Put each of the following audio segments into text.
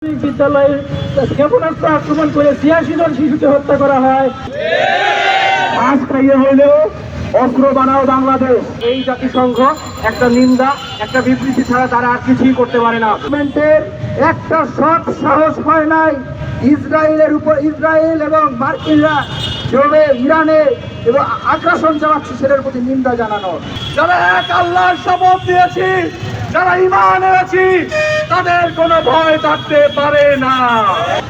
বিদ্যালয়ে ক্ষেপণাস্ত্র আক্রমণ করে ৮৬ জন শিশুকে হত্যা করা হয়। আজ খাইয়ে হইলেও অস্ত্র বানাও বাংলাদেশ, এই জাতিসংঘ একটা নিন্দা, একটা বিবৃতি ছাড়া তারা আর কিছুই করতে পারে না। গভর্নমেন্টের একটা সৎ সাহস হয় নাই ইসরায়েল এবং মার্কিনরা যেভাবে ইরানে এবং আগ্রাসন চালাচ্ছে সেটার প্রতি নিন্দা জানানো। যারা এক আল্লাহর শপথ দিয়েছি, যারা ঈমান এনেছি, তাদের কোনো ভয় থাকতে পারে না।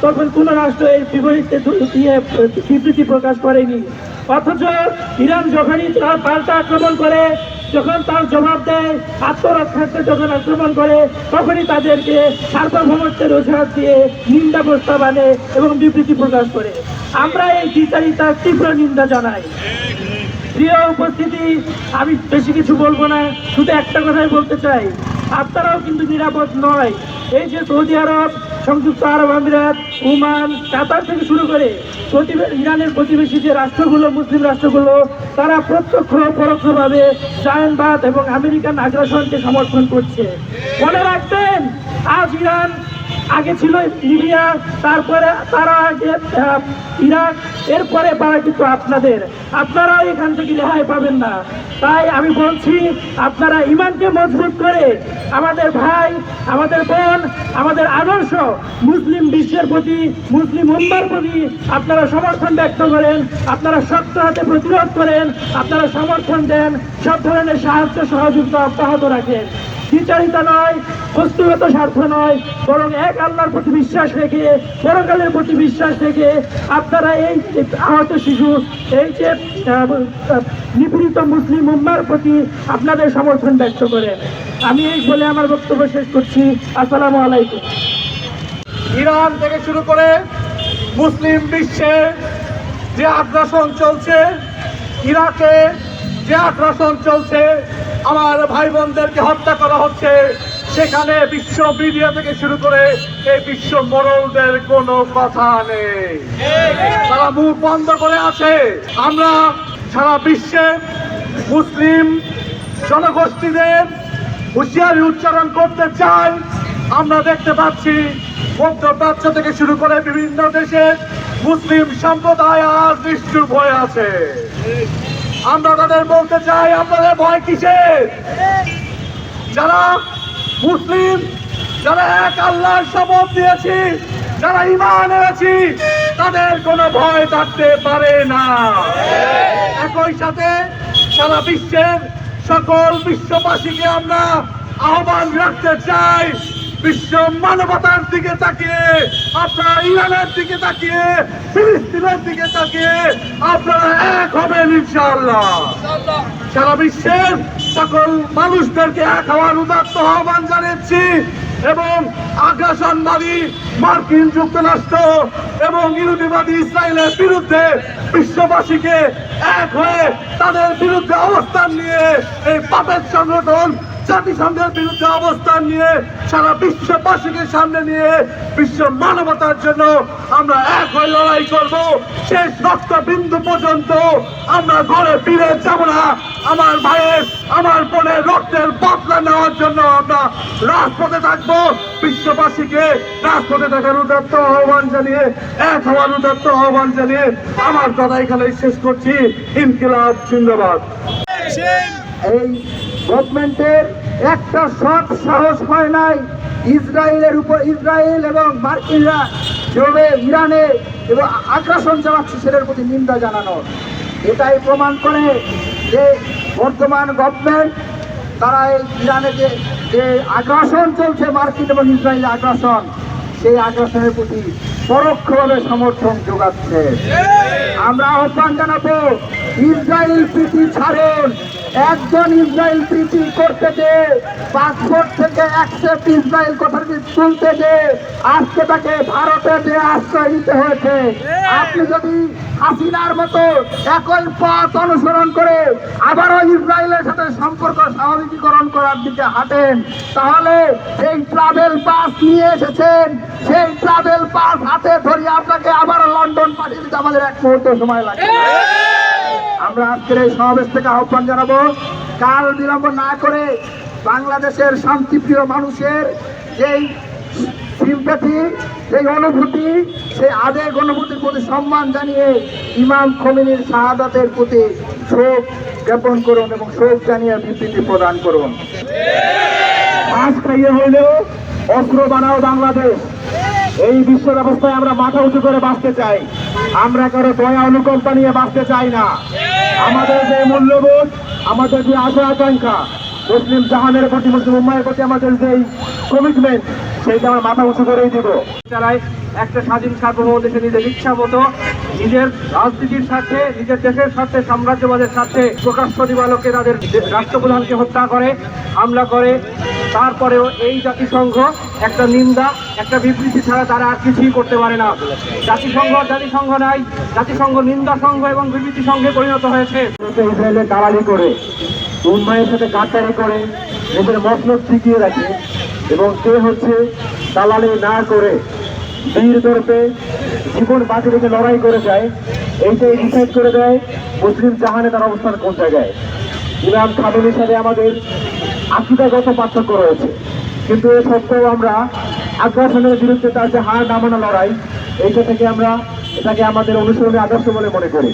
তখন কোন রাষ্ট্র এই বিপরীতে বিবৃতি প্রকাশ করেনি, অথচ ইরান যখনই তার পাল্টা আক্রমণ করে, যখন তার জবাব দেয়, আত্মরক্ষার্থে যখন আক্রমণ করে, তখনই তাদেরকে সার্বভৌমত্বের অজুহাত দিয়ে নিন্দা প্রস্তাব আনে এবং বিবৃতি প্রকাশ করে। আমরা এই দ্বিচারিতার তীব্র নিন্দা জানাই। প্রিয় উপস্থিতি, আমি বেশি কিছু বলবো না, শুধু একটা কথাই বলতে চাই, আপনারাও কিন্তু নিরাপদ নয়। এই যে সৌদি আরব, সংযুক্ত আরব আমিরাত, ওমান, কাতার থেকে শুরু করে ইরানের প্রতিবেশী যে রাষ্ট্রগুলো, মুসলিম রাষ্ট্রগুলো, তারা প্রত্যক্ষ পরোক্ষভাবে জায়নবাদ এবং আমেরিকান আগ্রাসনকে সমর্থন করছে। মনে রাখবেন, আজ ইরান, আগে ছিল লিবিয়া, তারপরে তারা আগে ইরাক, এরপরে পারা কিন্তু আপনারাও এখান থেকে রেহাই পাবেন না। তাই আমি বলছি, আপনারা ইমানকে মজবুত করে আমাদের ভাই, আমাদের বোন, আমাদের আদর্শ মুসলিম বিশ্বের প্রতি, মুসলিম উম্মার প্রতি আপনারা সমর্থন ব্যক্ত করেন, আপনারা শক্ত হাতে প্রতিরোধ করেন, আপনারা সমর্থন দেন, সব ধরনের সাহায্য সহযোগিতা অব্যাহত রাখেন। দ্বিচারিতা নয়, বস্তুগত স্বার্থ নয়, বরং এক আল্লাহর প্রতি বিশ্বাস রেখে, পরকালের প্রতি বিশ্বাস রেখে আপনারা এই আহত শিশু, এই যে নিপীড়িত মুসলিম উম্মার প্রতি আপনাদের সমর্থন ব্যক্ত করেন। আমি এই বলে আমার বক্তব্য শেষ করছি। আসসালামু আলাইকুম। ইরান থেকে শুরু করে মুসলিম বিশ্বে যে আগ্রাসন চলছে, ইরাকে যে আগ্রাসন চলছে, আমার ভাই বোনদেরকে হত্যা করা হচ্ছে, সেখানে বিশ্ব মিডিয়া থেকে শুরু করে এই বিশ্ব মোড়লদের কোনো কথা নেই, তারা মুখ বন্ধ করে আছে। আমরা সারা বিশ্বে মুসলিম জনগোষ্ঠীদের হুঁশিয়ারি উচ্চারণ করতে চাই। আমরা দেখতে পাচ্ছি মধ্যপ্রাচ্য থেকে শুরু করে বিভিন্ন দেশে মুসলিম সম্প্রদায় আজ নিশ্চুপ হয়ে আছে। আমরা তাদের বলতে চাই, আপনাদের ভয় কিসের? যারা মুসলিম, যারা এক আল্লাহর শপথ দিয়েছি, যারা ঈমান এনেছি, তাদের কোনো ভয় থাকতে পারে না। একই সাথে সারা বিশ্বের সকল বিশ্ববাসীকে আমরা আহ্বান রাখতে চাই, বিশ্ব মানবতার দিকে তাকিয়ে, আপনারা ইরানের দিকে তাকিয়ে, ফিলিস্তিনের দিকে তাকিয়ে আপনারা এক হবেন ইনশাআল্লাহ। সারা বিশ্বের সকল মানুষদেরকে এক হওয়ার উদাত্ত আহ্বান জানাচ্ছি এবং আগ্রাসনবাদী মার্কিন যুক্তরাষ্ট্র এবং ইহুদিবাদী ইসরায়েলের বিরুদ্ধে বিশ্ববাসীকে এক হয়ে তাদের বিরুদ্ধে অবস্থান নিয়ে, এই পাপের সংগঠন জাতিসংঘের বিরুদ্ধে অবস্থান নিয়ে সারা বিশ্ববাসীকে সামনে নিয়ে বিশ্ব মানবতার জন্য আমরা এক হয়ে লড়াই করব। শেষ রক্তবিন্দু পর্যন্ত আমরা ঘরে ফিরে যাব না। আমার ভাইয়ের, আমার বোনের রক্তের বদলা নেওয়ার জন্য আমরা রাজপথে থাকবো। বিশ্ববাসীকে রাজপথে থাকার উদাত্ত আহ্বান জানিয়ে, এক হওয়ার উদাত্ত আহ্বান জানিয়ে আমার কথা এখানে শেষ করছি। ইনকিলাব জিন্দাবাদ। এই গভর্নমেন্টের একটা সৎ সাহস হয় নাই ইসরায়েল এবং মার্কিনরা যেভাবে ইরানে এবং আগ্রাসন চালাচ্ছে সেটার প্রতি নিন্দা জানানো। এটাই প্রমাণ করে যে বর্তমান গভর্নমেন্ট, তারা এই ইরানে যে আগ্রাসন চলছে, মার্কিন এবং ইসরায়েলের আগ্রাসন, সেই আগ্রাসনের প্রতি পরোক্ষভাবে সমর্থন যোগাচ্ছে। আমরা আহ্বান জানাবো, ইসরায়েল প্রীতি ছাড়ুন। একজন ইসরায়েল প্রীতি করতে যে, পাসপোর্ট থেকে অ্যাকসেপ্ট ইসরায়েল কথাটি শুনতে যে, আজকে তাকে ভারতে যে আশ্রয় নিতে হয়েছে। আপনি যদি হাসিনার মতো একই পথ অনুসরণ করে আবারও ইসরায়েলের সাথে সম্পর্ক স্বাভাবিকীকরণ করার দিকে হাঁটেন, তাহলে এই ট্রাভেল পাস নিয়ে এসেছেন, সেই ট্রাভেল পাস হাতে ধরিয়ে আপনাকে আবারও লন্ডন পাঠিয়ে দিতে আমাদের এক মুহূর্ত সময় লাগবে। আমরা আজকের এই সমাবেশ থেকে আহ্বান জানাবো, কাল বিলম্ব না করে বাংলাদেশের শান্তিপ্রিয় মানুষের যেই সিম্প্যাথি, সেই অনুভূতি, সেই আবেগ অনুভূতির প্রতি সম্মান জানিয়ে ইমাম খোমেনির শাহাদাতের প্রতি শোক জ্ঞাপন করুন এবং শোক জানিয়ে বিবৃতি প্রদান করুন। ঘাস খাইয়ে হইলেও অস্ত্র বানাও বাংলাদেশ। এই বিশ্ব ব্যবস্থায় আমরা মাথা উঁচু করে বাঁচতে চাই। আমরা কারো দয়া অনুকম্পা নিয়ে বাঁচতে চাই না। আমাদের যে মূল্যবোধ, আমাদের যে আশা আকাঙ্ক্ষা, মুসলিম জাহানের প্রতি, মুসলিম উম্মাহের প্রতি আমাদের যে কমিটমেন্ট, সেইটা আমরা মাথা উঁচু করেই দিব। চালায় একটা স্বাধীন সার্বভৌম দেশে নিজের ইচ্ছা মতো নিজের রাজনীতির স্বার্থে, নিজের দেশের স্বার্থে, সাম্রাজ্যবাদের স্বার্থে প্রকাশ্য দিবালোকে তাদের রাষ্ট্রপ্রধানকে হত্যা করে, হামলা করে। তারপরেও এই জাতিসংঘ একটা নিন্দা, একটা বিবৃতি ছাড়া তারা আর কিছুই করতে পারে না। জাতিসংঘ নাই, জাতিসংঘ নিন্দা সংঘ এবং বিবৃতি সংঘে পরিণত হয়েছে। ইসরায়েলের দালালি করে, উম্মাহের সাথে গাদ্দারি করে নিজের মসনদ টিকিয়ে রাখে এবং সে হচ্ছে দালালি না করে বীর দর্পে জীবন বাঁচি রেখে লড়াই করে যায়। এইটাই ডিসাইড করে দেয় মুসলিম জাহানে তার অবস্থান কোন জায়গায়। ইমাম খামেনির সাথে আমাদের আকীদাগত পার্থক্য রয়েছে, কিন্তু এ সত্ত্বেও আমরা আগ্রাসনের বিরুদ্ধে তার যে হার নামানো লড়াই, এইটা থেকে আমরা এটাকে আমাদের অনুসরণের আদর্শ বলে মনে করি।